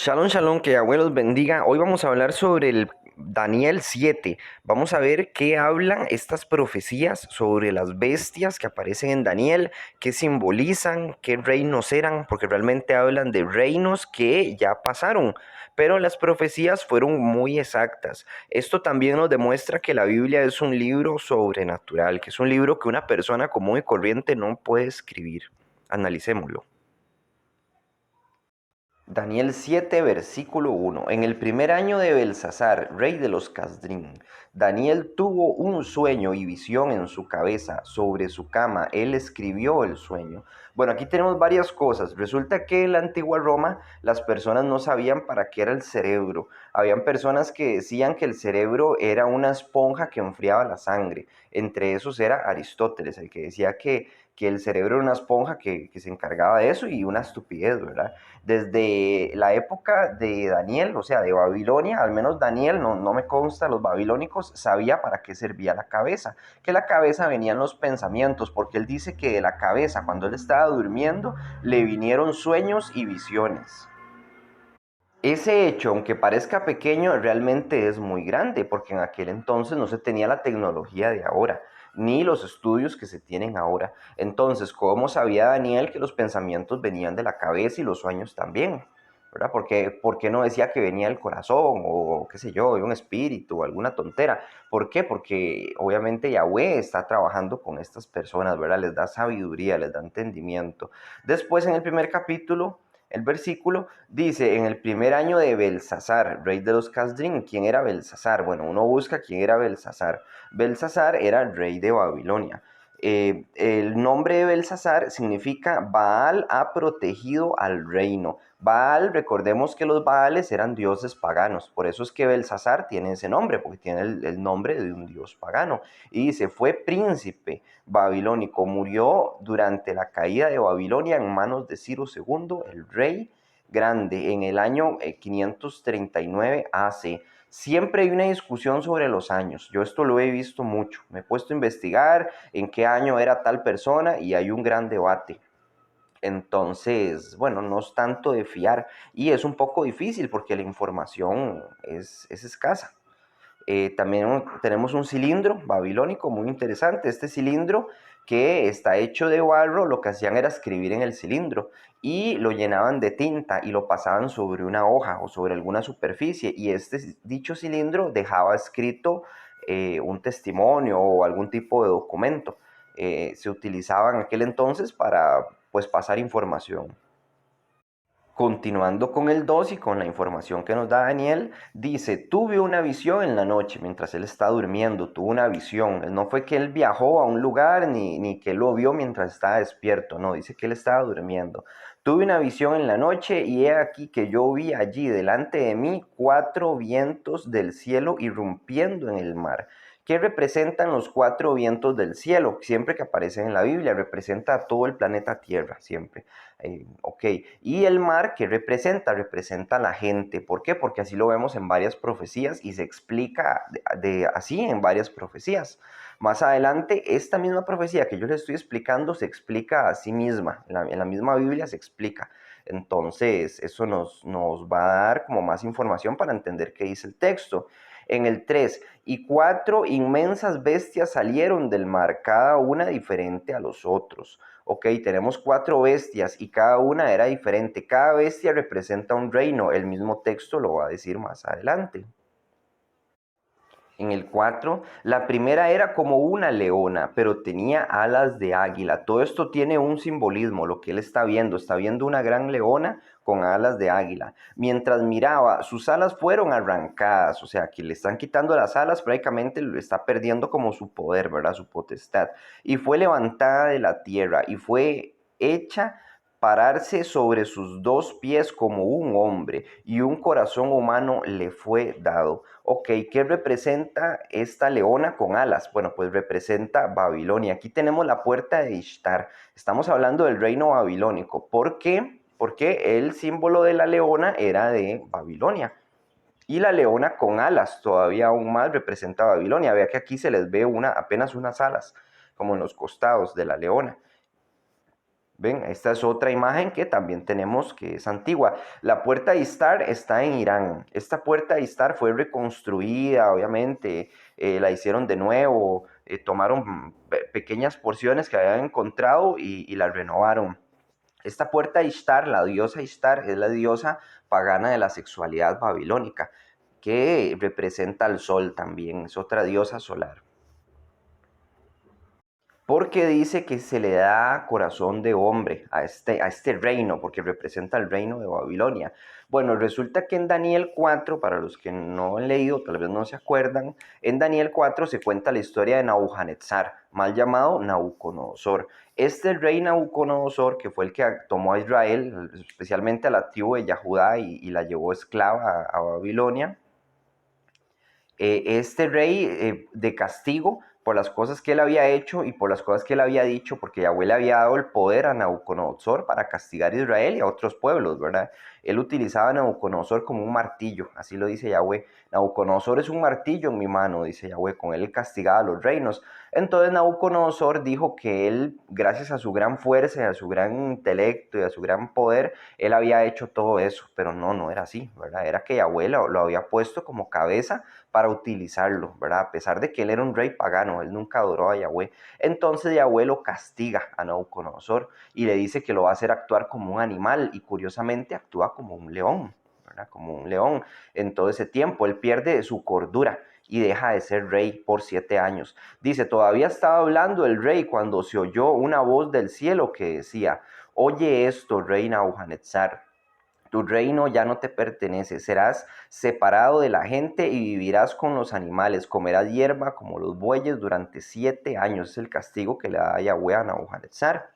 Shalom, shalom, que Yahweh los bendiga. Hoy vamos a hablar sobre el Daniel 7. Vamos a ver qué hablan estas profecías sobre las bestias que aparecen en Daniel, qué simbolizan, qué reinos eran, porque realmente hablan de reinos que ya pasaron, pero las profecías fueron muy exactas. Esto también nos demuestra que la Biblia es un libro sobrenatural, que es un libro que una persona común y corriente no puede escribir. Analicémoslo. Daniel 7, versículo 1. En el primer año de Belsasar, rey de los Casdrín, Daniel tuvo un sueño y visión en su cabeza sobre su cama. Él escribió el sueño. Bueno, aquí tenemos varias cosas. Resulta que en la antigua Roma las personas no sabían para qué era el cerebro. Habían personas que decían que el cerebro era una esponja que enfriaba la sangre. Entre esos era Aristóteles, el que decía que el cerebro era una esponja que se encargaba de eso y una estupidez, ¿verdad? Desde la época de Daniel, o sea, de Babilonia, al menos Daniel, no me consta, los babilónicos, sabía para qué servía la cabeza, que la cabeza venían los pensamientos, porque él dice que de la cabeza, cuando él estaba durmiendo, le vinieron sueños y visiones. Ese hecho, aunque parezca pequeño, realmente es muy grande, porque en aquel entonces no se tenía la tecnología de ahora, ni los estudios que se tienen ahora. Entonces, ¿cómo sabía Daniel que los pensamientos venían de la cabeza y los sueños también? ¿Verdad? ¿Por qué no decía que venía del corazón o qué sé yo, de un espíritu o alguna tontera? ¿Por qué? Porque obviamente Yahweh está trabajando con estas personas, ¿verdad? Les da sabiduría, les da entendimiento. Después, en el primer capítulo, el versículo dice, en el primer año de Belsasar, rey de los Casdrín. ¿Quién era Belsasar? Bueno, uno busca quién era Belsasar. Belsasar era el rey de Babilonia. El nombre de Belsasar significa Baal ha protegido al reino. Baal, recordemos que los Baales eran dioses paganos, por eso es que Belsasar tiene ese nombre, porque tiene el nombre de un dios pagano. Y dice, fue príncipe babilónico, murió durante la caída de Babilonia en manos de Ciro II, el rey grande, en el año 539 AC. Siempre hay una discusión sobre los años. Yo esto lo he visto mucho. Me he puesto a investigar en qué año era tal persona y hay un gran debate. Entonces, bueno, no es tanto de fiar y es un poco difícil porque la información es escasa. También tenemos un cilindro babilónico muy interesante. Este cilindro que está hecho de barro, lo que hacían era escribir en el cilindro y lo llenaban de tinta y lo pasaban sobre una hoja o sobre alguna superficie y este dicho cilindro dejaba escrito un testimonio o algún tipo de documento. Se utilizaba en aquel entonces para pues pasar información. Continuando con el 2 y con la información que nos da Daniel, dice, tuve una visión en la noche mientras él está durmiendo, tuvo una visión. No fue que él viajó a un lugar ni que él lo vio mientras estaba despierto, no, dice que él estaba durmiendo. Tuve una visión en la noche y he aquí que yo vi allí delante de mí 4 vientos del cielo irrumpiendo en el mar. ¿Qué representan los 4 vientos del cielo? Siempre que aparecen en la Biblia, representa a todo el planeta Tierra, siempre. Ok, y el mar, ¿qué representa? Representa a la gente. ¿Por qué? Porque así lo vemos en varias profecías y se explica así en varias profecías. Más adelante, esta misma profecía que yo les estoy explicando se explica a sí misma. En la misma Biblia se explica. Entonces, eso nos va a dar como más información para entender qué dice el texto. En el 3, y 4 inmensas bestias salieron del mar, cada una diferente a los otros. Ok, tenemos 4 bestias y cada una era diferente. Cada bestia representa un reino. El mismo texto lo va a decir más adelante. En el 4, la primera era como una leona, pero tenía alas de águila. Todo esto tiene un simbolismo, lo que él está viendo una gran leona con alas de águila. Mientras miraba, sus alas fueron arrancadas, o sea, que le están quitando las alas, prácticamente lo está perdiendo como su poder, ¿verdad? Su potestad. Y fue levantada de la tierra y fue hecha pararse sobre sus 2 pies como un hombre, y un corazón humano le fue dado. Ok, ¿qué representa esta leona con alas? Bueno, pues representa Babilonia. Aquí tenemos la puerta de Ishtar. Estamos hablando del reino babilónico. ¿Por qué? Porque el símbolo de la leona era de Babilonia. Y la leona con alas, todavía aún más, representa Babilonia. Vea que aquí se les ve apenas unas alas, como en los costados de la leona. ¿Ven? Esta es otra imagen que también tenemos que es antigua. La puerta de Istar está en Irán. Esta puerta de Istar fue reconstruida, obviamente, la hicieron de nuevo, tomaron pequeñas porciones que habían encontrado y las renovaron. Esta puerta de Ishtar, la diosa Ishtar, es la diosa pagana de la sexualidad babilónica, que representa al sol también, es otra diosa solar. Porque dice que se le da corazón de hombre a este reino, porque representa el reino de Babilonia. Bueno, resulta que en Daniel 4, para los que no han leído, tal vez no se acuerdan, en Daniel 4 se cuenta la historia de Nabujanetzar, mal llamado Nabucodonosor. Este rey Nabucodonosor, que fue el que tomó a Israel, especialmente a la tribu de Yahudá, y la llevó esclava a Babilonia, este rey de castigo por las cosas que él había hecho y por las cosas que él había dicho, porque Yahweh le había dado el poder a Nabucodonosor para castigar a Israel y a otros pueblos, ¿verdad? Él utilizaba a Nabucodonosor como un martillo, así lo dice Yahweh. Nabucodonosor es un martillo en mi mano, dice Yahweh, con él castigaba a los reinos. Entonces Nabucodonosor dijo que él, gracias a su gran fuerza, y a su gran intelecto y a su gran poder, él había hecho todo eso, pero no era así, ¿verdad? Era que Yahweh lo había puesto como cabeza para utilizarlo, ¿verdad? A pesar de que él era un rey pagano, él nunca adoró a Yahweh. Entonces Yahweh lo castiga a Nabucodonosor y le dice que lo va a hacer actuar como un animal y curiosamente actúa como un león, ¿verdad? Como un león. En todo ese tiempo él pierde su cordura y deja de ser rey por 7 años. Dice, todavía estaba hablando el rey cuando se oyó una voz del cielo que decía, oye esto, rey Nabujanetzar, tu reino ya no te pertenece, serás separado de la gente y vivirás con los animales, comerás hierba como los bueyes durante 7 años. Es el castigo que le da Yahweh a Nabujanetzar.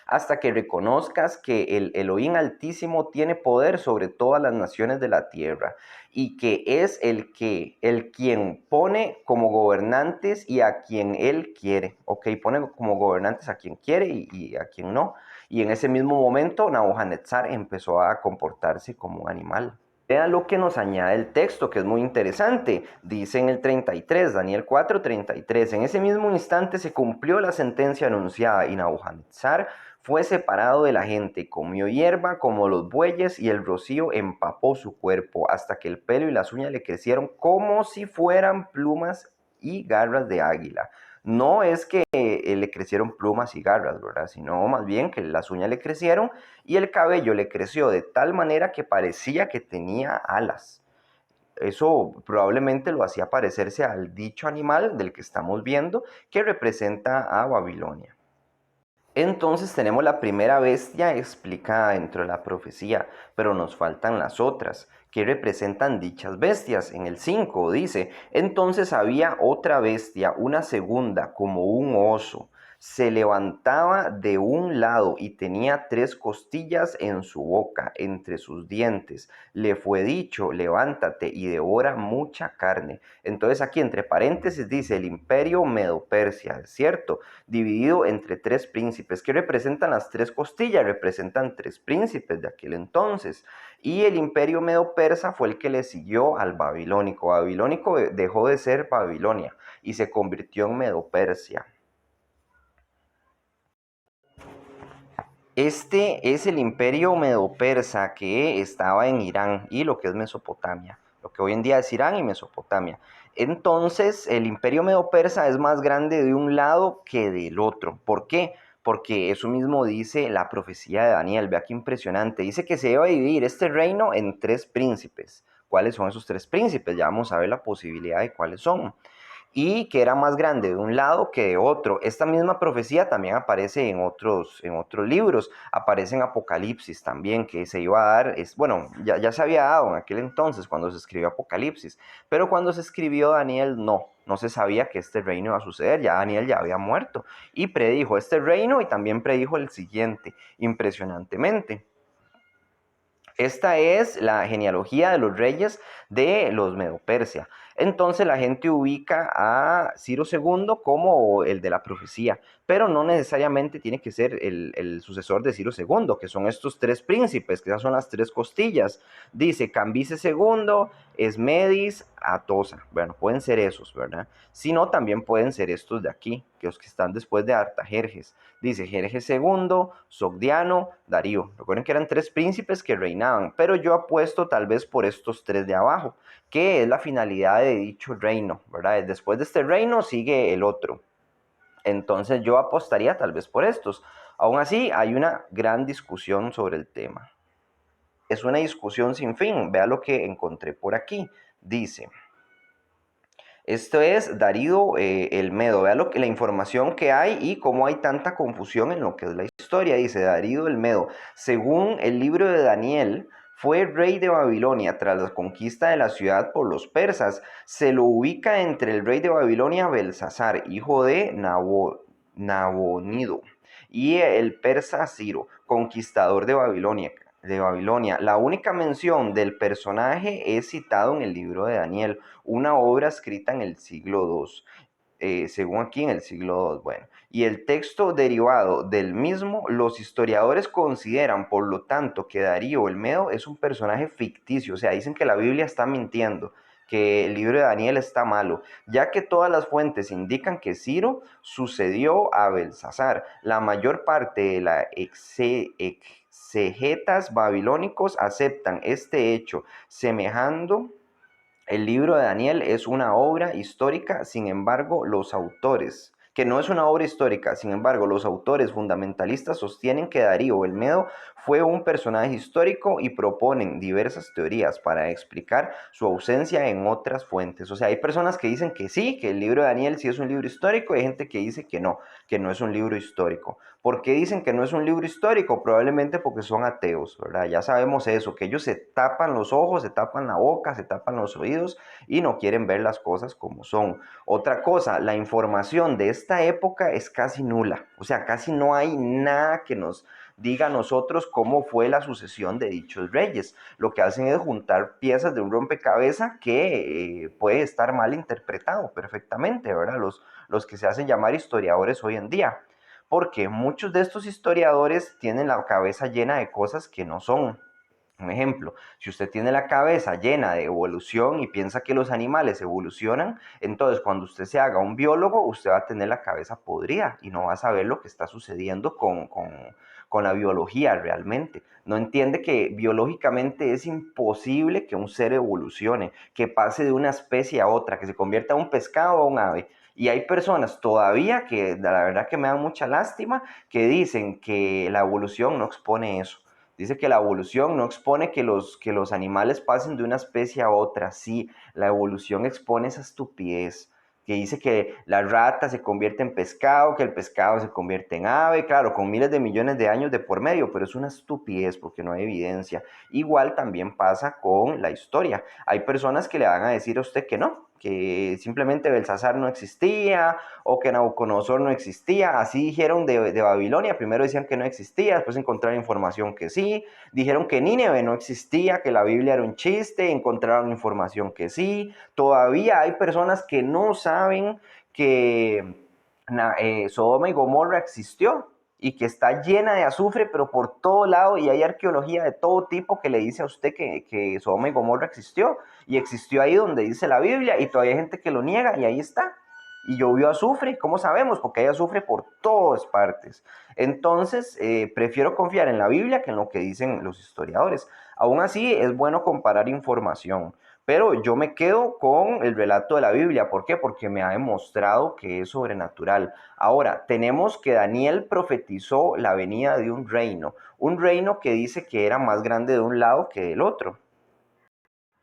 Hasta que reconozcas que el Elohim Altísimo tiene poder sobre todas las naciones de la tierra y que es el quien pone como gobernantes y a quien él quiere, ¿ok? Pone como gobernantes a quien quiere y a quien no. Y en ese mismo momento Nabujanetzar empezó a comportarse como un animal. Vean lo que nos añade el texto, que es muy interesante. Dice en el 33, Daniel 4, 33, en ese mismo instante se cumplió la sentencia anunciada y Nabujanetzar fue separado de la gente, comió hierba como los bueyes y el rocío empapó su cuerpo hasta que el pelo y las uñas le crecieron como si fueran plumas y garras de águila. No es que le crecieron plumas y garras, ¿verdad? Sino más bien que las uñas le crecieron y el cabello le creció de tal manera que parecía que tenía alas. Eso probablemente lo hacía parecerse al dicho animal del que estamos viendo, que representa a Babilonia. Entonces tenemos la primera bestia explicada dentro de la profecía, pero nos faltan las otras, que representan dichas bestias. En el 5 dice, entonces había otra bestia, una segunda, como un oso. Se levantaba de un lado y tenía 3 costillas en su boca, entre sus dientes. Le fue dicho, levántate y devora mucha carne. Entonces aquí entre paréntesis dice el imperio Medo-Persia, ¿cierto? Dividido entre 3 príncipes. ¿Qué representan las 3 costillas? Representan 3 príncipes de aquel entonces. Y el imperio medo-persa fue el que le siguió al babilónico. Babilónico dejó de ser Babilonia y se convirtió en Medo-Persia. Este es el imperio medo-persa que estaba en Irán y lo que es Mesopotamia, lo que hoy en día es Irán y Mesopotamia. Entonces, el imperio medo-persa es más grande de un lado que del otro. ¿Por qué? Porque eso mismo dice la profecía de Daniel. Vea qué impresionante. Dice que se iba a dividir este reino en 3 príncipes. ¿Cuáles son esos 3 príncipes? Ya vamos a ver la posibilidad de cuáles son y que era más grande de un lado que de otro. Esta misma profecía también aparece en otros libros, aparece en Apocalipsis también, que se iba a dar, bueno, ya se había dado en aquel entonces cuando se escribió Apocalipsis, pero cuando se escribió Daniel no se sabía que este reino iba a suceder, ya Daniel ya había muerto y predijo este reino y también predijo el siguiente, impresionantemente. Esta es la genealogía de los reyes de los Medo-Persia. Entonces la gente ubica a Ciro II como el de la profecía, pero no necesariamente tiene que ser el sucesor de Ciro II, que son estos tres príncipes, que esas son las tres costillas. Dice Cambises II, Esmedis, Atosa. Bueno, pueden ser esos, ¿verdad? Si no, también pueden ser estos de aquí, que los que están después de Artajerjes. Dice Jerjes II, Sogdiano, Darío. Recuerden que eran tres príncipes que reinaban, pero yo apuesto tal vez por estos tres de abajo, que es la finalidad de dicho reino, ¿verdad? Después de este reino sigue el otro. Entonces yo apostaría tal vez por estos. Aún así, hay una gran discusión sobre el tema. Es una discusión sin fin. Vea lo que encontré por aquí. Dice, esto es Darío el Medo. Vea la información que hay y cómo hay tanta confusión en lo que es la historia. Dice Darío el Medo. Según el libro de Daniel, fue rey de Babilonia tras la conquista de la ciudad por los persas. Se lo ubica entre el rey de Babilonia Belsasar, hijo de Nabonido, y el persa Ciro, conquistador de Babilonia. La única mención del personaje es citado en el libro de Daniel, una obra escrita en el siglo II, según aquí en el siglo II. Bueno, y el texto derivado del mismo, los historiadores consideran, por lo tanto, que Darío el Medo es un personaje ficticio, o sea, dicen que la Biblia está mintiendo, que el libro de Daniel está malo, ya que todas las fuentes indican que Ciro sucedió a Belsasar. La mayor parte de la exegetas babilónicos aceptan este hecho, semejando el libro de Daniel es una obra histórica, sin embargo, que no es una obra histórica, sin embargo, los autores fundamentalistas sostienen que Darío el Medo fue un personaje histórico y proponen diversas teorías para explicar su ausencia en otras fuentes. O sea, hay personas que dicen que sí, que el libro de Daniel sí es un libro histórico, y hay gente que dice que no es un libro histórico. ¿Por qué dicen que no es un libro histórico? Probablemente porque son ateos, ¿verdad? Ya sabemos eso, que ellos se tapan los ojos, se tapan la boca, se tapan los oídos y no quieren ver las cosas como son. Otra cosa, la información de esta época es casi nula, o sea, casi no hay nada que nos diga a nosotros cómo fue la sucesión de dichos reyes. Lo que hacen es juntar piezas de un rompecabezas que puede estar mal interpretado perfectamente, ¿verdad? Los que se hacen llamar historiadores hoy en día, porque muchos de estos historiadores tienen la cabeza llena de cosas que no son. Un ejemplo, si usted tiene la cabeza llena de evolución y piensa que los animales evolucionan, entonces cuando usted se haga un biólogo, usted va a tener la cabeza podrida y no va a saber lo que está sucediendo con la biología realmente. No entiende que biológicamente es imposible que un ser evolucione, que pase de una especie a otra, que se convierta en un pescado o un ave. Y hay personas todavía que, la verdad que me dan mucha lástima, que dicen que la evolución no expone eso. Dice que la evolución no expone que los animales pasen de una especie a otra. Sí, la evolución expone esa estupidez. Que dice que la rata se convierte en pescado, que el pescado se convierte en ave, claro, con miles de millones de años de por medio, pero es una estupidez porque no hay evidencia. Igual también pasa con la historia. Hay personas que le van a decir a usted que simplemente Belsasar no existía o que Nabucodonosor no existía. Así dijeron de Babilonia. Primero decían que no existía, después encontraron información que sí. Dijeron que Nínive no existía, que la Biblia era un chiste, encontraron información que sí. Todavía hay personas que no saben que Sodoma y Gomorra existió y que está llena de azufre, pero por todo lado, y hay arqueología de todo tipo que le dice a usted que Sodoma y Gomorra existió, y existió ahí donde dice la Biblia, y todavía hay gente que lo niega, y ahí está. Y llovió azufre, ¿cómo sabemos? Porque hay azufre por todas partes. Entonces, prefiero confiar en la Biblia que en lo que dicen los historiadores. Aún así, es bueno comparar información. Pero yo me quedo con el relato de la Biblia. ¿Por qué? Porque me ha demostrado que es sobrenatural. Ahora, tenemos que Daniel profetizó la venida de un reino que dice que era más grande de un lado que del otro.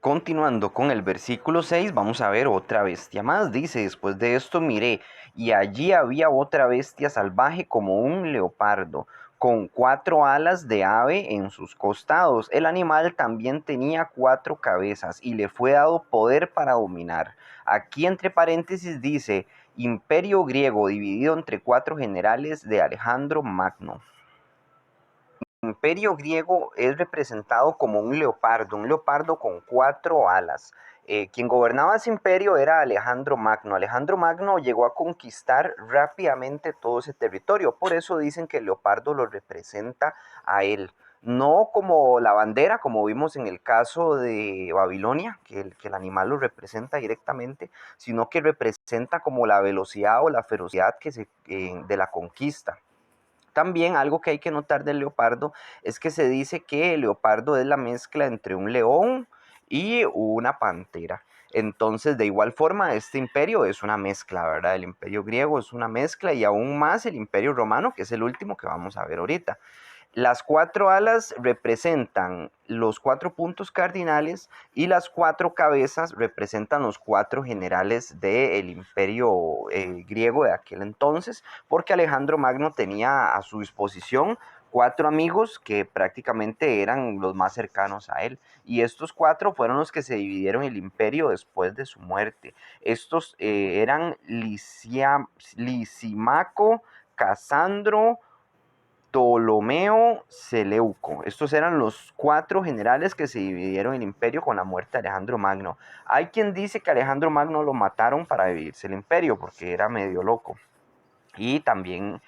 Continuando con el versículo 6, vamos a ver otra bestia más. Dice, después de esto miré, y allí había otra bestia salvaje como un leopardo, con 4 alas de ave en sus costados. El animal también tenía 4 cabezas y le fue dado poder para dominar. Aquí entre paréntesis dice, Imperio griego dividido entre 4 generales de Alejandro Magno. Imperio griego es representado como un leopardo con 4 alas. Quien gobernaba ese imperio era Alejandro Magno. Alejandro Magno llegó a conquistar rápidamente todo ese territorio, por eso dicen que el leopardo lo representa a él. No como la bandera, como vimos en el caso de Babilonia, que el animal lo representa directamente, sino que representa como la velocidad o la ferocidad de la conquista. También algo que hay que notar del leopardo es que se dice que el leopardo es la mezcla entre un león y una pantera. Entonces, de igual forma, este imperio es una mezcla, ¿verdad? El imperio griego es una mezcla y aún más el imperio romano, que es el último que vamos a ver ahorita. Las cuatro alas representan los cuatro puntos cardinales y las cuatro cabezas representan los cuatro generales del imperio griego de aquel entonces, porque Alejandro Magno tenía a su disposición cuatro amigos que prácticamente eran los más cercanos a él. Y estos cuatro fueron los que se dividieron el imperio después de su muerte. Estos eran Lisimaco, Casandro, Ptolomeo, Seleuco. Estos eran los cuatro generales que se dividieron el imperio con la muerte de Alejandro Magno. Hay quien dice que Alejandro Magno lo mataron para dividirse el imperio porque era medio loco y también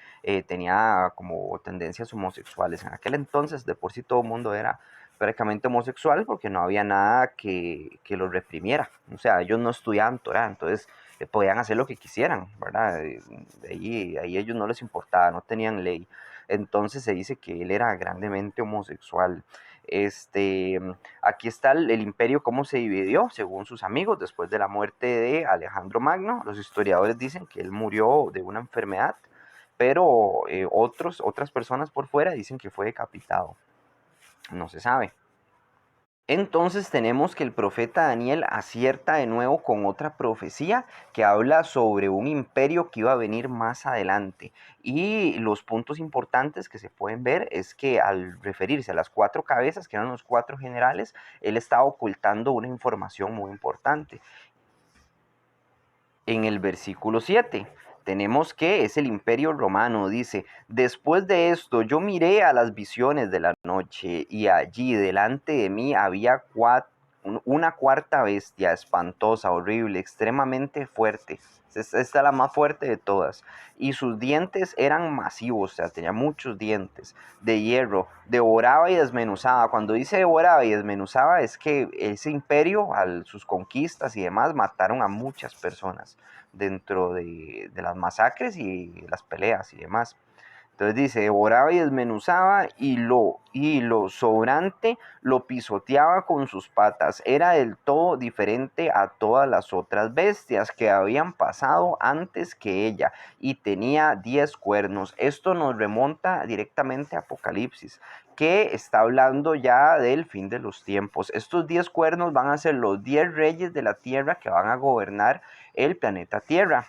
tenía como tendencias homosexuales. En aquel entonces de por sí todo el mundo era prácticamente homosexual porque no había nada que los reprimiera. O sea, ellos no estudiaban Torah, entonces podían hacer lo que quisieran, ¿verdad? Ahí ellos no les importaba, no tenían ley. Entonces se dice que él era grandemente homosexual. Este, Aquí está el imperio cómo se dividió según sus amigos después de la muerte de Alejandro Magno. Los historiadores dicen que él murió de una enfermedad, pero otras personas por fuera dicen que fue decapitado. No se sabe. Entonces tenemos que el profeta Daniel acierta de nuevo con otra profecía que habla sobre un imperio que iba a venir más adelante. Y los puntos importantes que se pueden ver es que al referirse a las cuatro cabezas, que eran los cuatro generales, él estaba ocultando una información muy importante. En el versículo 7 tenemos que es el imperio romano, dice, después de esto yo miré a las visiones de la noche y allí delante de mí había una cuarta bestia espantosa, horrible, extremadamente fuerte. Esta es la más fuerte de todas. Y sus dientes eran masivos, o sea, tenía muchos dientes de hierro. Devoraba y desmenuzaba. Cuando dice devoraba y desmenuzaba es que ese imperio, sus conquistas y demás, mataron a muchas personas dentro de las masacres y las peleas y demás. Entonces dice, devoraba y desmenuzaba y lo sobrante lo pisoteaba con sus patas. Era del todo diferente a todas las otras bestias que habían pasado antes que ella y tenía 10 cuernos. Esto nos remonta directamente a Apocalipsis, que está hablando ya del fin de los tiempos. Estos 10 cuernos van a ser los 10 reyes de la tierra que van a gobernar el planeta Tierra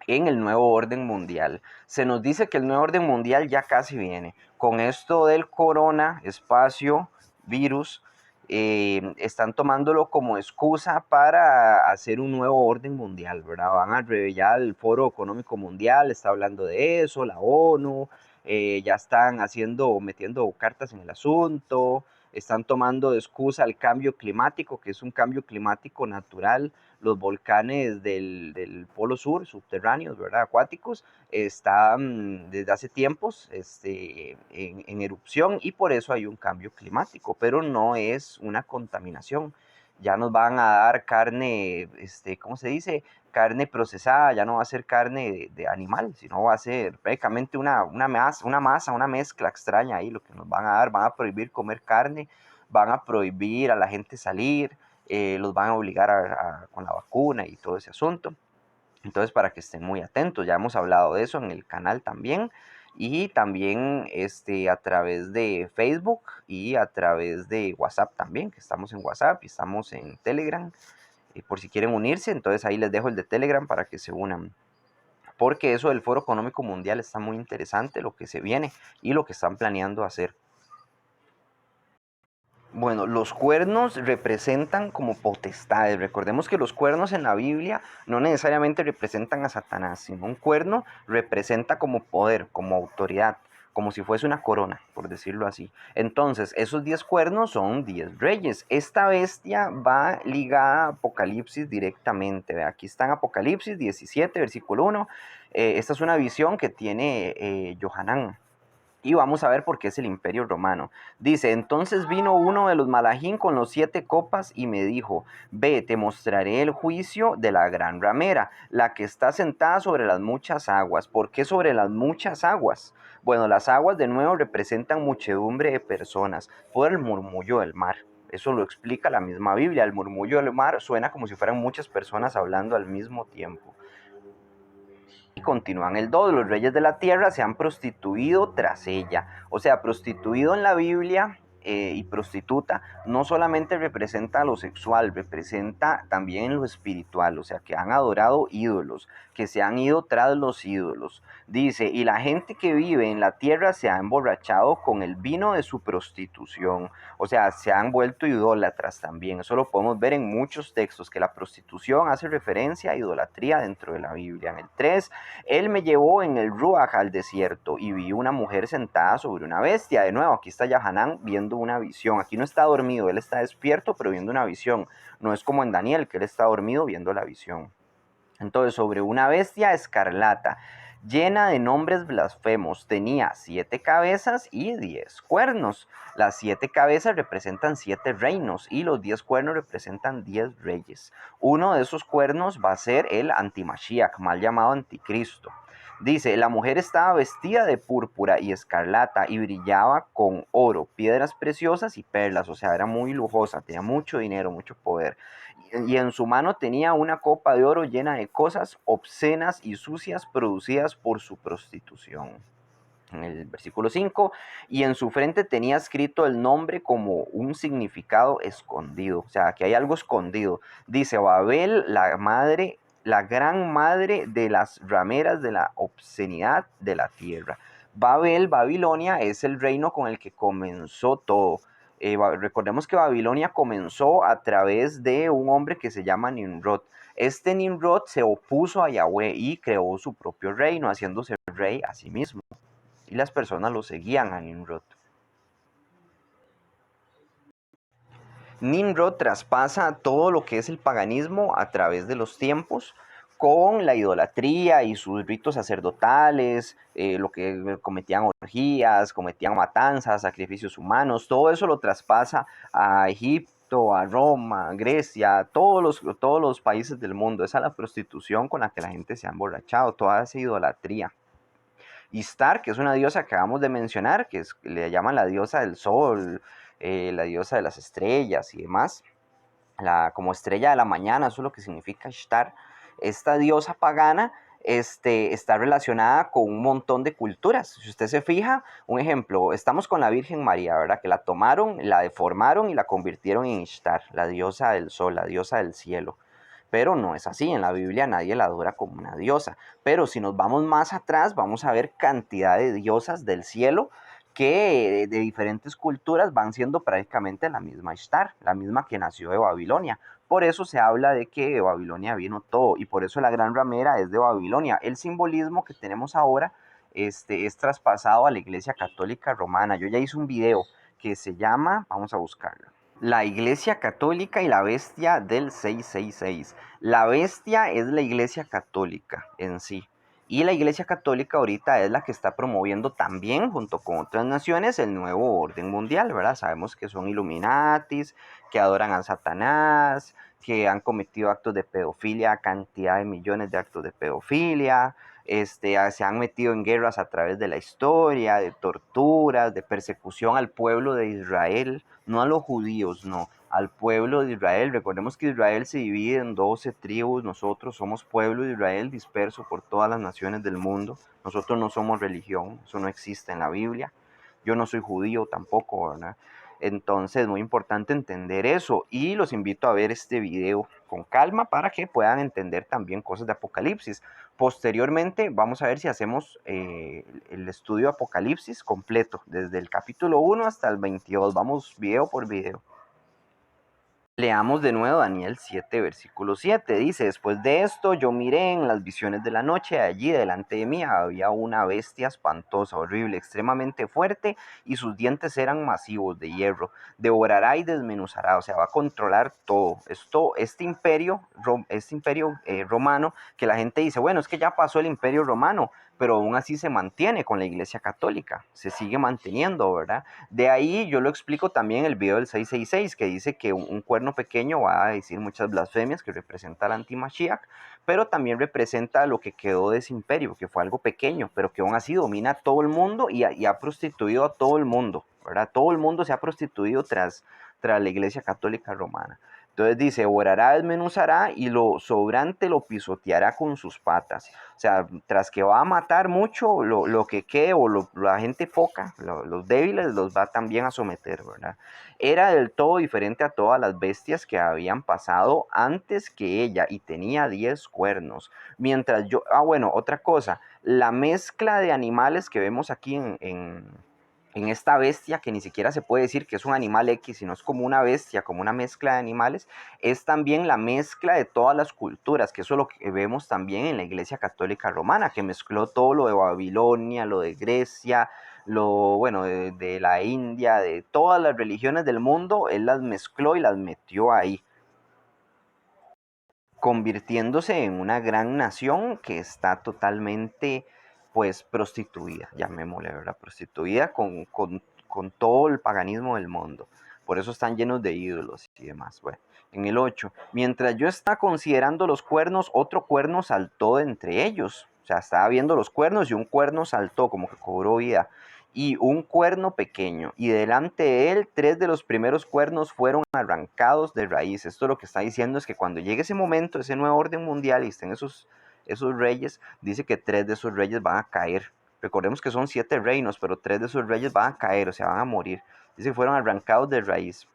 en el nuevo orden mundial. Se nos dice que el nuevo orden mundial ya casi viene. Con esto del corona, espacio, virus, están tomándolo como excusa para hacer un nuevo orden mundial, ¿verdad? Van a revelar el Foro Económico Mundial, está hablando de eso, la ONU, ya están metiendo cartas en el asunto, están tomando de excusa el cambio climático, que es un cambio climático natural. Los volcanes del Polo Sur, subterráneos, ¿verdad? Acuáticos, están desde hace tiempos en erupción y por eso hay un cambio climático, pero no es una contaminación. Ya nos van a dar carne, ¿cómo se dice? Carne procesada, ya no va a ser carne de animal, sino va a ser prácticamente una mezcla extraña ahí, lo que nos van a dar, van a prohibir comer carne, van a prohibir a la gente salir, los van a obligar con la vacuna y todo ese asunto. Entonces, para que estén muy atentos, ya hemos hablado de eso en el canal también y también a través de Facebook y a través de WhatsApp también, que estamos en WhatsApp y estamos en Telegram, por si quieren unirse, entonces ahí les dejo el de Telegram para que se unan. Porque eso del Foro Económico Mundial está muy interesante, lo que se viene y lo que están planeando hacer. Bueno, los cuernos representan como potestades. Recordemos que los cuernos en la Biblia no necesariamente representan a Satanás, sino un cuerno representa como poder, como autoridad. como si fuese una corona, por decirlo así. Entonces, esos 10 cuernos son 10 reyes. Esta bestia va ligada a Apocalipsis directamente. ¿Ve? Aquí está en Apocalipsis 17, versículo 1. Esta es una visión que tiene Johanán. Y vamos a ver por qué es el Imperio Romano. Dice, entonces vino uno de los Malachim con los 7 copas y me dijo, ve, te mostraré el juicio de la gran ramera, la que está sentada sobre las muchas aguas. ¿Por qué sobre las muchas aguas? Bueno, las aguas de nuevo representan muchedumbre de personas por el murmullo del mar. Eso lo explica la misma Biblia. El murmullo del mar suena como si fueran muchas personas hablando al mismo tiempo. Y continúan el 2, los reyes de la tierra se han prostituido tras ella. O sea, prostituido en la Biblia y prostituta no solamente representa lo sexual, representa también lo espiritual. O sea, que han adorado ídolos, que se han ido tras los ídolos. Dice, y la gente que vive en la tierra se ha emborrachado con el vino de su prostitución. O sea, se han vuelto idólatras también. Eso lo podemos ver en muchos textos, que la prostitución hace referencia a idolatría dentro de la Biblia. En el 3, él me llevó en el Ruach al desierto y vi una mujer sentada sobre una bestia. De nuevo, aquí está Yahanán viendo una visión. Aquí no está dormido, él está despierto, pero viendo una visión. No es como en Daniel, que él está dormido viendo la visión. Entonces, sobre una bestia escarlata, llena de nombres blasfemos, tenía 7 cabezas y 10 cuernos. Las 7 cabezas representan 7 reinos y los 10 cuernos representan 10 reyes. Uno de esos cuernos va a ser el antimashiach, mal llamado anticristo. Dice, la mujer estaba vestida de púrpura y escarlata y brillaba con oro, piedras preciosas y perlas, o sea, era muy lujosa, tenía mucho dinero, mucho poder. Y en su mano tenía una copa de oro llena de cosas obscenas y sucias producidas por su prostitución. En el versículo 5, y en su frente tenía escrito el nombre como un significado escondido, o sea, que hay algo escondido. Dice, Babel, la madre, la gran madre de las rameras de la obscenidad de la tierra. Babel, Babilonia, es el reino con el que comenzó todo. Recordemos que Babilonia comenzó a través de un hombre que se llama Nimrod. Este Nimrod se opuso a Yahweh y creó su propio reino, haciéndose rey a sí mismo. Y las personas lo seguían a Nimrod. Nimrod traspasa todo lo que es el paganismo a través de los tiempos con la idolatría y sus ritos sacerdotales, lo que cometían orgías, cometían matanzas, sacrificios humanos, todo eso lo traspasa a Egipto, a Roma, a Grecia, todos los países del mundo. Esa es la prostitución con la que la gente se ha emborrachado, toda esa idolatría. Istar, que es una diosa que acabamos de mencionar, le llaman la diosa del sol, la diosa de las estrellas y demás, como estrella de la mañana, eso es lo que significa Ishtar. Esta diosa pagana está relacionada con un montón de culturas. Si usted se fija, un ejemplo, estamos con la Virgen María, ¿verdad? Que la tomaron, la deformaron y la convirtieron en Ishtar, la diosa del sol, la diosa del cielo. Pero no es así, en la Biblia nadie la adora como una diosa. Pero si nos vamos más atrás, vamos a ver cantidad de diosas del cielo que de diferentes culturas van siendo prácticamente la misma Ishtar, la misma que nació de Babilonia. Por eso se habla de que de Babilonia vino todo y por eso la gran ramera es de Babilonia. El simbolismo que tenemos ahora es traspasado a la Iglesia Católica Romana. Yo ya hice un video que se llama, vamos a buscarlo, la Iglesia Católica y la Bestia del 666. La bestia es la Iglesia Católica en sí. Y la Iglesia Católica ahorita es la que está promoviendo también, junto con otras naciones, el nuevo orden mundial, ¿verdad? Sabemos que son Illuminatis, que adoran a Satanás, que han cometido actos de pedofilia, cantidad de millones de actos de pedofilia, se han metido en guerras a través de la historia, de torturas, de persecución al pueblo de Israel, no a los judíos, no, al pueblo de Israel. Recordemos que Israel se divide en 12 tribus, nosotros somos pueblo de Israel disperso por todas las naciones del mundo, nosotros no somos religión, eso no existe en la Biblia, yo no soy judío tampoco, ¿verdad? Entonces, muy importante entender eso y los invito a ver este video con calma para que puedan entender también cosas de Apocalipsis. Posteriormente, vamos a ver si hacemos el estudio de Apocalipsis completo, desde el capítulo 1 hasta el 22. Vamos video por video. Leamos de nuevo Daniel 7, versículo 7. Dice, después de esto yo miré en las visiones de la noche, allí delante de mí había una bestia espantosa, horrible, extremadamente fuerte, y sus dientes eran masivos de hierro. Devorará y desmenuzará, o sea, va a controlar todo. Este imperio romano, que la gente dice, bueno, es que ya pasó el imperio romano, pero aún así se mantiene con la Iglesia Católica, se sigue manteniendo, ¿verdad? De ahí yo lo explico también en el video del 666, que dice que un cuerno pequeño va a decir muchas blasfemias, que representa al anti-Mashiach, pero también representa lo que quedó de ese imperio, que fue algo pequeño, pero que aún así domina a todo el mundo y ha prostituido a todo el mundo, ¿verdad? Todo el mundo se ha prostituido tras la Iglesia Católica Romana. Entonces dice, orará, desmenuzará y lo sobrante lo pisoteará con sus patas. O sea, tras que va a matar mucho, lo que quede o la gente poca, los débiles, los va también a someter, ¿verdad? Era del todo diferente a todas las bestias que habían pasado antes que ella y tenía 10 cuernos. Mientras yo, bueno, otra cosa, la mezcla de animales que vemos aquí en esta bestia, que ni siquiera se puede decir que es un animal X, sino es como una bestia, como una mezcla de animales, es también la mezcla de todas las culturas, que eso es lo que vemos también en la Iglesia Católica Romana, que mezcló todo lo de Babilonia, lo de Grecia, bueno, de la India, de todas las religiones del mundo, él las mezcló y las metió ahí, convirtiéndose en una gran nación que está totalmente, pues, prostituida, llamémosle, ¿verdad? Prostituida con todo el paganismo del mundo. Por eso están llenos de ídolos y demás. Bueno, en el 8, mientras yo estaba considerando los cuernos, otro cuerno saltó de entre ellos. O sea, estaba viendo los cuernos y un cuerno saltó, como que cobró vida. Y un cuerno pequeño, y delante de él 3 de los primeros cuernos fueron arrancados de raíz. Esto lo que está diciendo es que cuando llegue ese momento, ese nuevo orden mundial y estén esos reyes, dice que 3 de esos reyes van a caer. Recordemos que son 7 reinos, pero 3 de esos reyes van a caer, o sea, van a morir. Dice que fueron arrancados de raíz.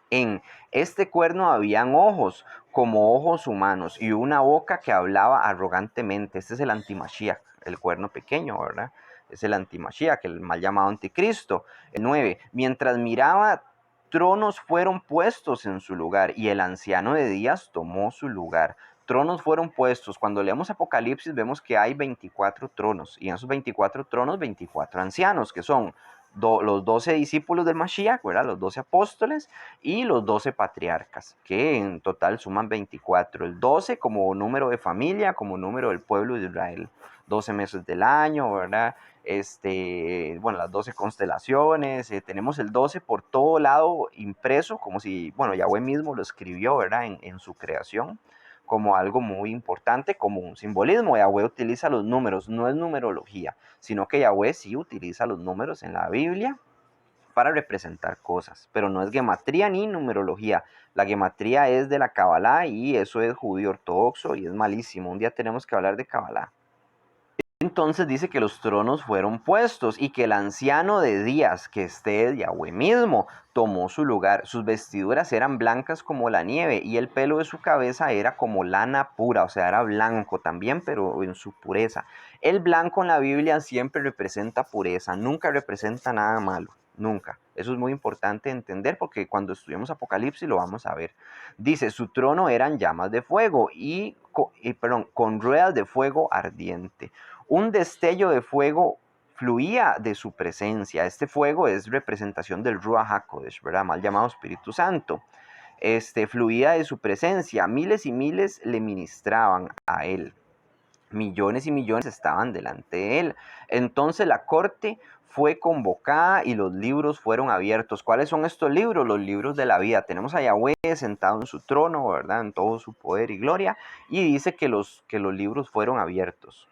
En este cuerno habían ojos como ojos humanos y una boca que hablaba arrogantemente. Este es el antimashiach, el cuerno pequeño, ¿verdad? Es el antimashiach, el mal llamado anticristo. El 9, mientras miraba, tronos fueron puestos en su lugar y el anciano de días tomó su lugar. Tronos fueron puestos. Cuando leemos Apocalipsis vemos que hay 24 tronos y en esos 24 tronos 24 ancianos, que son los 12 discípulos del Mashiach, ¿verdad? Los 12 apóstoles y los 12 patriarcas, que en total suman 24. El 12 como número de familia, como número del pueblo de Israel. 12 meses del año, ¿verdad? Bueno, las 12 constelaciones, tenemos el 12 por todo lado impreso, como si, bueno, Yahweh mismo lo escribió, ¿verdad? En su creación, como algo muy importante, como un simbolismo. Yahweh utiliza los números, no es numerología, sino que Yahweh sí utiliza los números en la Biblia para representar cosas, pero no es gematría ni numerología. La gematría es de la Kabbalah y eso es judío ortodoxo y es malísimo. Un día tenemos que hablar de Kabbalah. Entonces dice que los tronos fueron puestos y que el anciano de días, que esté Yahweh mismo, tomó su lugar. Sus vestiduras eran blancas como la nieve y el pelo de su cabeza era como lana pura, o sea, era blanco también, pero en su pureza. El blanco en la Biblia siempre representa pureza, nunca representa nada malo, nunca. Eso es muy importante entender porque cuando estudiamos Apocalipsis lo vamos a ver. Dice, su trono eran llamas de fuego con ruedas de fuego ardiente. Un destello de fuego fluía de su presencia. Este fuego es representación del Ruach HaKodesh, ¿verdad? Mal llamado Espíritu Santo. Fluía de su presencia. Miles y miles le ministraban a él. Millones y millones estaban delante de él. Entonces la corte fue convocada y los libros fueron abiertos. ¿Cuáles son estos libros? Los libros de la vida. Tenemos a Yahweh sentado en su trono, ¿verdad? En todo su poder y gloria. Y dice que los libros fueron abiertos.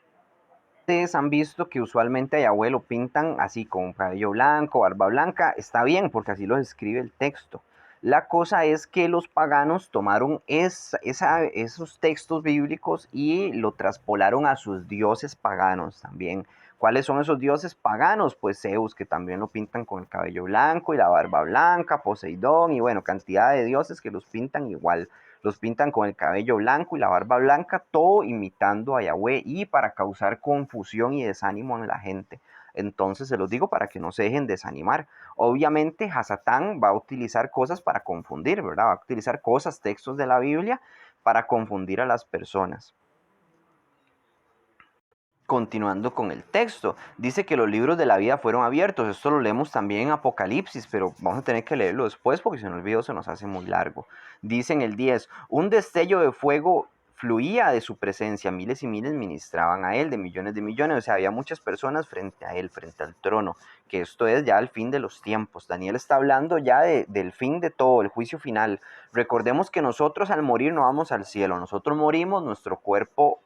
Ustedes han visto que usualmente a Yahweh lo pintan así con cabello blanco, barba blanca, está bien porque así lo escribe el texto. La cosa es que los paganos tomaron esos textos bíblicos y lo traspolaron a sus dioses paganos también. ¿Cuáles son esos dioses paganos? Pues Zeus, que también lo pintan con el cabello blanco y la barba blanca, Poseidón y bueno, cantidad de dioses que los pintan igual. Los pintan con el cabello blanco y la barba blanca, todo imitando a Yahweh y para causar confusión y desánimo en la gente. Entonces se los digo para que no se dejen desanimar. Obviamente Hasatán va a utilizar cosas para confundir, ¿verdad? Va a utilizar cosas, textos de la Biblia para confundir a las personas. Continuando con el texto, dice que los libros de la vida fueron abiertos. Esto lo leemos también en Apocalipsis, pero vamos a tener que leerlo después porque si no el video se nos hace muy largo. Dice en el 10, un destello de fuego fluía de su presencia, miles y miles ministraban a él, de millones, o sea, había muchas personas frente a él, frente al trono, que esto es ya el fin de los tiempos. Daniel está hablando ya del fin de todo, el juicio final. Recordemos que nosotros al morir no vamos al cielo, nosotros morimos, nuestro cuerpo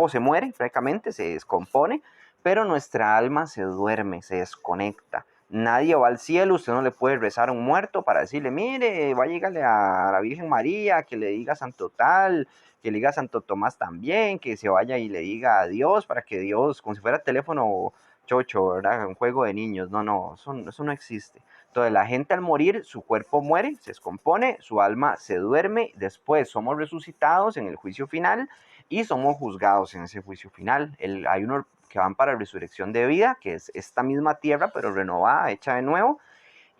se muere prácticamente, se descompone, pero nuestra alma se duerme, se desconecta. Nadie va al cielo, usted no le puede rezar a un muerto para decirle, mire, va a llegarle a la Virgen María, que le diga Santo tal, que le diga a Santo Tomás también, que se vaya y le diga a Dios, para que Dios, como si fuera teléfono chocho, ¿verdad? Un juego de niños. No, eso no existe. Entonces la gente al morir, su cuerpo muere, se descompone, su alma se duerme, después somos resucitados en el juicio final y somos juzgados en ese juicio final. Hay unos que van para resurrección de vida, que es esta misma tierra, pero renovada, hecha de nuevo,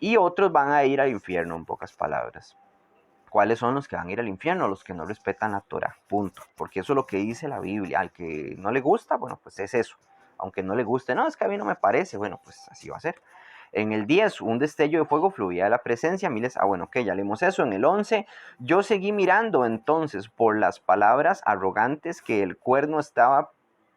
y otros van a ir al infierno, en pocas palabras. ¿Cuáles son los que van a ir al infierno? Los que no respetan la Torah, punto. Porque eso es lo que dice la Biblia. Al que no le gusta, bueno, pues es eso. Aunque no le guste, no, es que a mí no me parece, bueno, pues así va a ser. En el 10, un destello de fuego fluía de la presencia, miles, bueno, ok, ya leímos eso. En el 11, yo seguí mirando entonces por las palabras arrogantes que el cuerno estaba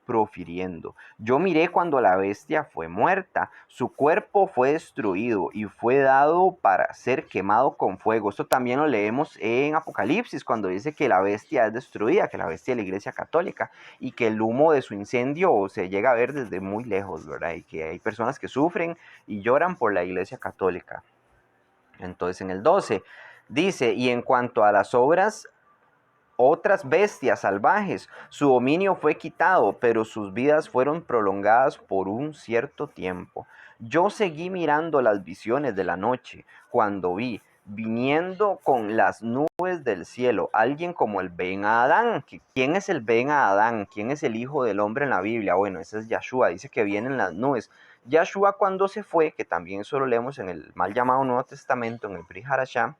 profiriendo. Yo miré cuando la bestia fue muerta, su cuerpo fue destruido y fue dado para ser quemado con fuego. Esto también lo leemos en Apocalipsis, cuando dice que la bestia es destruida, que la bestia de la Iglesia Católica, y que el humo de su incendio se llega a ver desde muy lejos, ¿verdad? Y que hay personas que sufren y lloran por la Iglesia Católica. Entonces en el 12 dice, y en cuanto a las obras otras bestias salvajes, su dominio fue quitado, pero sus vidas fueron prolongadas por un cierto tiempo. Yo seguí mirando las visiones de la noche, cuando vi, viniendo con las nubes del cielo, alguien como el Ben Adán. ¿Quién es el Ben Adán? ¿Quién es el hijo del hombre en la Biblia? Bueno, ese es Yahshua, dice que viene en las nubes. Yahshua cuando se fue, que también eso lo leemos en el mal llamado Nuevo Testamento, en el Brit Hadashah,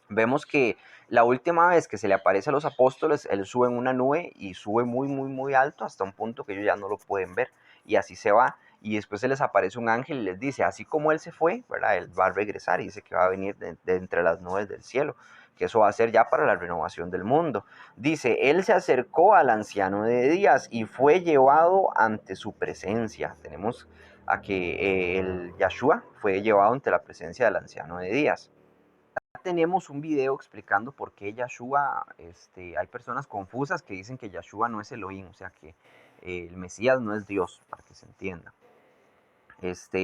vemos que la última vez que se le aparece a los apóstoles, él sube en una nube y sube muy, muy, muy alto hasta un punto que ellos ya no lo pueden ver. Y así se va. Y después se les aparece un ángel y les dice, así como él se fue, ¿verdad? Él va a regresar y dice que va a venir de entre las nubes del cielo, que eso va a ser ya para la renovación del mundo. Dice, él se acercó al anciano de días y fue llevado ante su presencia. Tenemos a que el Yahshua fue llevado ante la presencia del anciano de días. Tenemos un video explicando por qué Yahshua, hay personas confusas que dicen que Yahshua no es Elohim, o sea que el Mesías no es Dios, para que se entienda.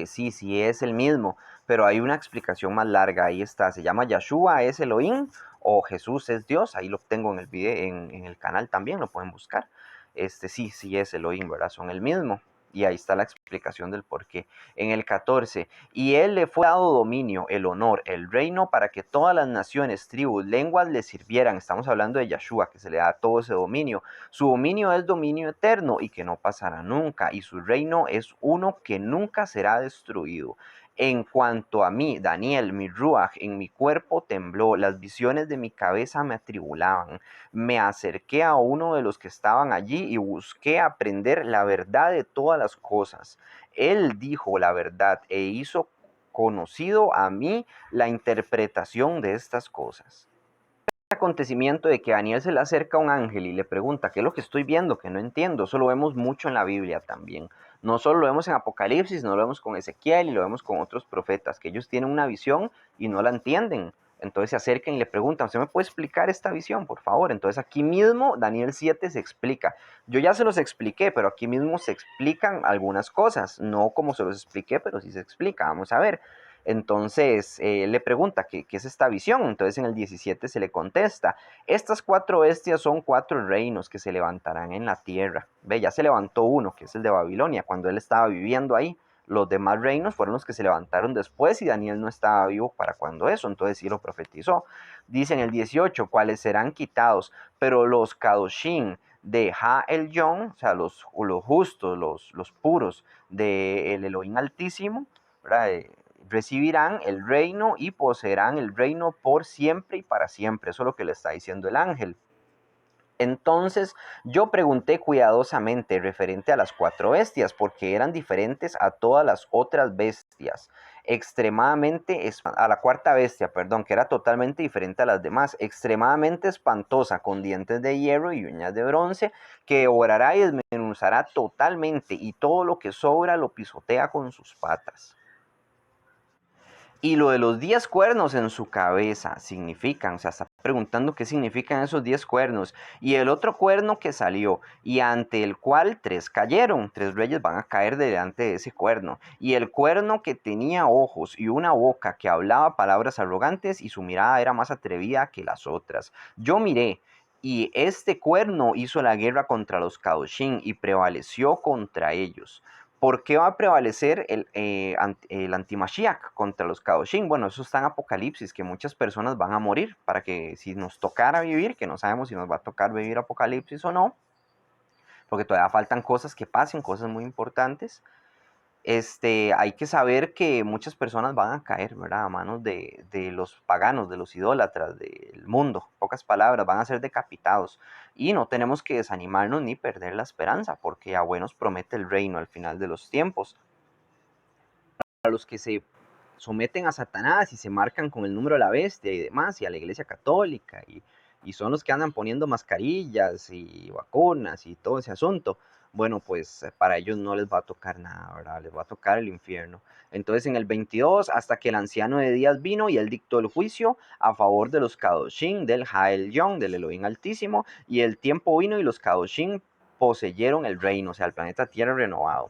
Sí es el mismo, pero hay una explicación más larga, ahí está, se llama Yahshua es Elohim o Jesús es Dios, ahí lo tengo en el video, en el canal también, lo pueden buscar. Sí es Elohim, ¿verdad? Son el mismo. Y ahí está la explicación del por qué. En el 14, y él le fue dado dominio, el honor, el reino, para que todas las naciones, tribus, lenguas le sirvieran. Estamos hablando de Yahshua, que se le da todo ese dominio. Su dominio es dominio eterno y que no pasará nunca, y su reino es uno que nunca será destruido. En cuanto a mí, Daniel, mi ruach en mi cuerpo tembló, las visiones de mi cabeza me atribulaban. Me acerqué a uno de los que estaban allí y busqué aprender la verdad de todas las cosas. Él dijo la verdad e hizo conocido a mí la interpretación de estas cosas. Acontecimiento de que Daniel se le acerca a un ángel y le pregunta qué es lo que estoy viendo, que no entiendo. Eso lo vemos mucho en la Biblia también. No solo lo vemos en Apocalipsis, no lo vemos con Ezequiel y lo vemos con otros profetas, que ellos tienen una visión y no la entienden. Entonces se acercan y le preguntan, ¿usted me puede explicar esta visión, por favor? Entonces aquí mismo, Daniel 7 se explica. Yo ya se los expliqué, pero aquí mismo se explican algunas cosas. No como se los expliqué, pero sí se explica. Vamos a ver. Entonces le pregunta ¿qué es esta visión? Entonces en el 17 se le contesta, estas 4 bestias son 4 reinos que se levantarán en la tierra. Ve, ya se levantó uno, que es el de Babilonia, cuando él estaba viviendo ahí. Los demás reinos fueron los que se levantaron después y Daniel no estaba vivo para cuando eso, entonces sí lo profetizó. Dice en el 18, cuáles serán quitados, pero los Kadoshim de Ha El Yon, o sea, los justos, los puros del Elohim Altísimo, ¿verdad? Recibirán el reino y poseerán el reino por siempre y para siempre. Eso es lo que le está diciendo el ángel. Entonces yo pregunté cuidadosamente referente a las 4 bestias, porque eran diferentes a todas las otras bestias, a la 4 bestia, perdón, que era totalmente diferente a las demás, extremadamente espantosa, con dientes de hierro y uñas de bronce, que devorará y desmenuzará totalmente, y todo lo que sobra lo pisotea con sus patas. Y lo de los 10 cuernos en su cabeza significan, o sea, está preguntando qué significan esos 10 cuernos. Y el otro cuerno que salió, y ante el cual 3 cayeron, 3 reyes van a caer delante de ese cuerno. Y el cuerno que tenía ojos y una boca que hablaba palabras arrogantes, y su mirada era más atrevida que las otras. Yo miré, y este cuerno hizo la guerra contra los Kadoshim y prevaleció contra ellos. ¿Por qué va a prevalecer el anti-Mashiach contra los Kadoshim? Bueno, eso está en Apocalipsis, que muchas personas van a morir, para que si nos tocara vivir, que no sabemos si nos va a tocar vivir Apocalipsis o no, porque todavía faltan cosas que pasen, cosas muy importantes. Hay que saber que muchas personas van a caer, ¿verdad? A manos de los paganos, de los idólatras, del mundo. Pocas palabras, van a ser decapitados. Y no tenemos que desanimarnos ni perder la esperanza, porque Yahweh nos promete el reino al final de los tiempos. Para los que se someten a Satanás y se marcan con el número de la bestia y demás, y a la iglesia católica, y son los que andan poniendo mascarillas y vacunas y todo ese asunto, bueno, pues para ellos no les va a tocar nada, ¿verdad? Les va a tocar el infierno. Entonces en el 22, hasta que el anciano de días vino y él dictó el juicio a favor de los Kadoshim, del Jael Yon, del Elohim Altísimo, y el tiempo vino y los Kadoshim poseyeron el reino, o sea, el planeta Tierra renovado.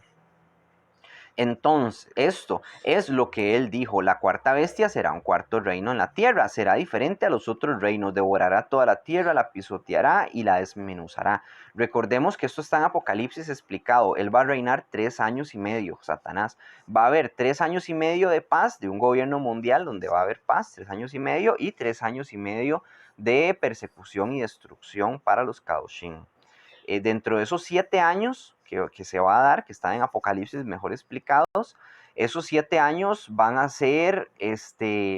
Entonces, esto es lo que él dijo: la 4 bestia será un cuarto reino en la tierra, será diferente a los otros reinos, devorará toda la tierra, la pisoteará y la desmenuzará. Recordemos que esto está en Apocalipsis explicado. Él va a reinar 3 años y medio, Satanás. Va a haber 3 años y medio de paz, de un gobierno mundial donde va a haber paz, 3 años y medio, y 3 años y medio de persecución y destrucción para los Kadoshim. Dentro de esos 7 años que se va a dar, que están en Apocalipsis mejor explicados, esos 7 años van a ser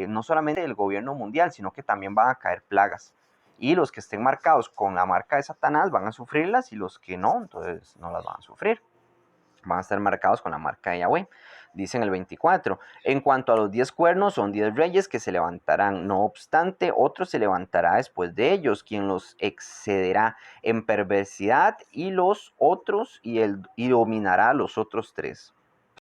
no solamente del gobierno mundial, sino que también van a caer plagas. Y los que estén marcados con la marca de Satanás van a sufrirlas, y los que no, entonces no las van a sufrir. Van a estar marcados con la marca de Yahweh. Dice en el 24, en cuanto a los 10 cuernos, son 10 reyes que se levantarán. No obstante, otro se levantará después de ellos, quien los excederá en perversidad, y los otros, y dominará a los otros 3.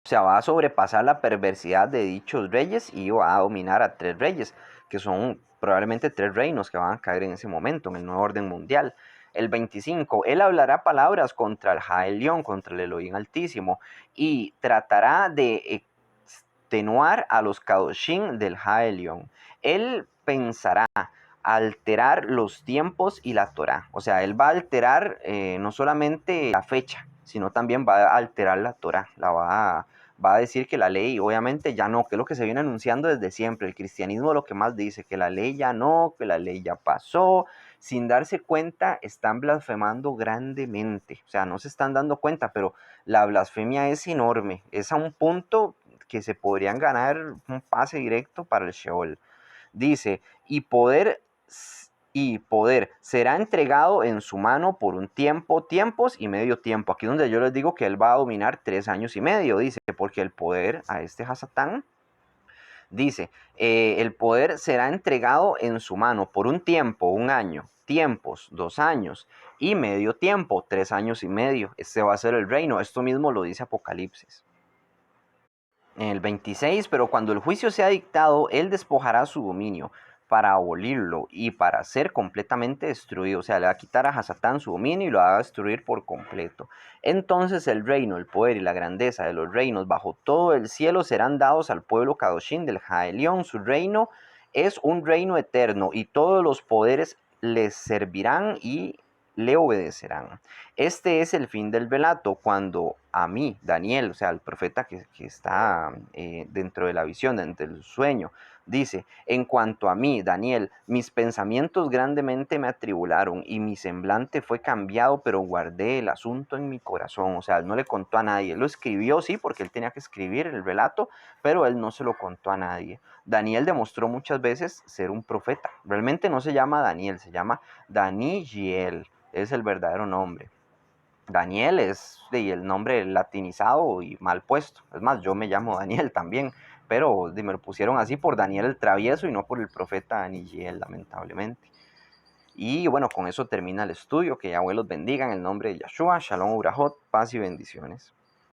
O sea, va a sobrepasar la perversidad de dichos reyes y va a dominar a 3 reyes, que son probablemente 3 reinos que van a caer en ese momento, en el nuevo orden mundial. El 25, él hablará palabras contra el Jaelión, contra el Elohim Altísimo, y tratará de extenuar a los Kadoshim del Jaelión. Él pensará alterar los tiempos y la Torah. O sea, él va a alterar no solamente la fecha, sino también va a alterar la Torah. Va a decir que la ley, obviamente, ya no, que es lo que se viene anunciando desde siempre. El cristianismo lo que más dice, que la ley ya no, que la ley ya pasó. Sin darse cuenta, están blasfemando grandemente. O sea, no se están dando cuenta, pero la blasfemia es enorme. Es a un punto que se podrían ganar un pase directo para el Sheol. Dice, y poder será entregado en su mano por un tiempo, tiempos y medio tiempo. Aquí es donde yo les digo que él va a dominar 3 años y medio, dice, porque el poder a este Hasatán, dice, el poder será entregado en su mano por un tiempo, 1 año, tiempos, 2 años, y medio tiempo, 3 años y medio. Este va a ser el reino. Esto mismo lo dice Apocalipsis. En el 26, pero cuando el juicio sea dictado, él despojará su dominio para abolirlo y para ser completamente destruido. O sea, le va a quitar a Hasatán su dominio y lo va a destruir por completo. Entonces el reino, el poder y la grandeza de los reinos bajo todo el cielo serán dados al pueblo Kadoshim del Jaelión. Su reino es un reino eterno, y todos los poderes les servirán y le obedecerán. Este es el fin del relato, cuando a mí, Daniel, o sea, el profeta que está dentro de la visión, dentro del sueño, Dice, en cuanto a mí, Daniel, mis pensamientos grandemente me atribularon y mi semblante fue cambiado, pero guardé el asunto en mi corazón. O sea, él no le contó a nadie. Él lo escribió, sí, porque él tenía que escribir el relato, pero él no se lo contó a nadie. Daniel demostró muchas veces ser un profeta. Realmente no se llama Daniel, se llama Daniel. Es el verdadero nombre. Daniel es el nombre latinizado y mal puesto. Es más, yo me llamo Daniel también, pero me lo pusieron así por Daniel el Travieso y no por el profeta Daniel, lamentablemente. Y bueno, con eso termina el estudio. Que Yahweh los bendiga en el nombre de Yahshua. Shalom Urahot, paz y bendiciones.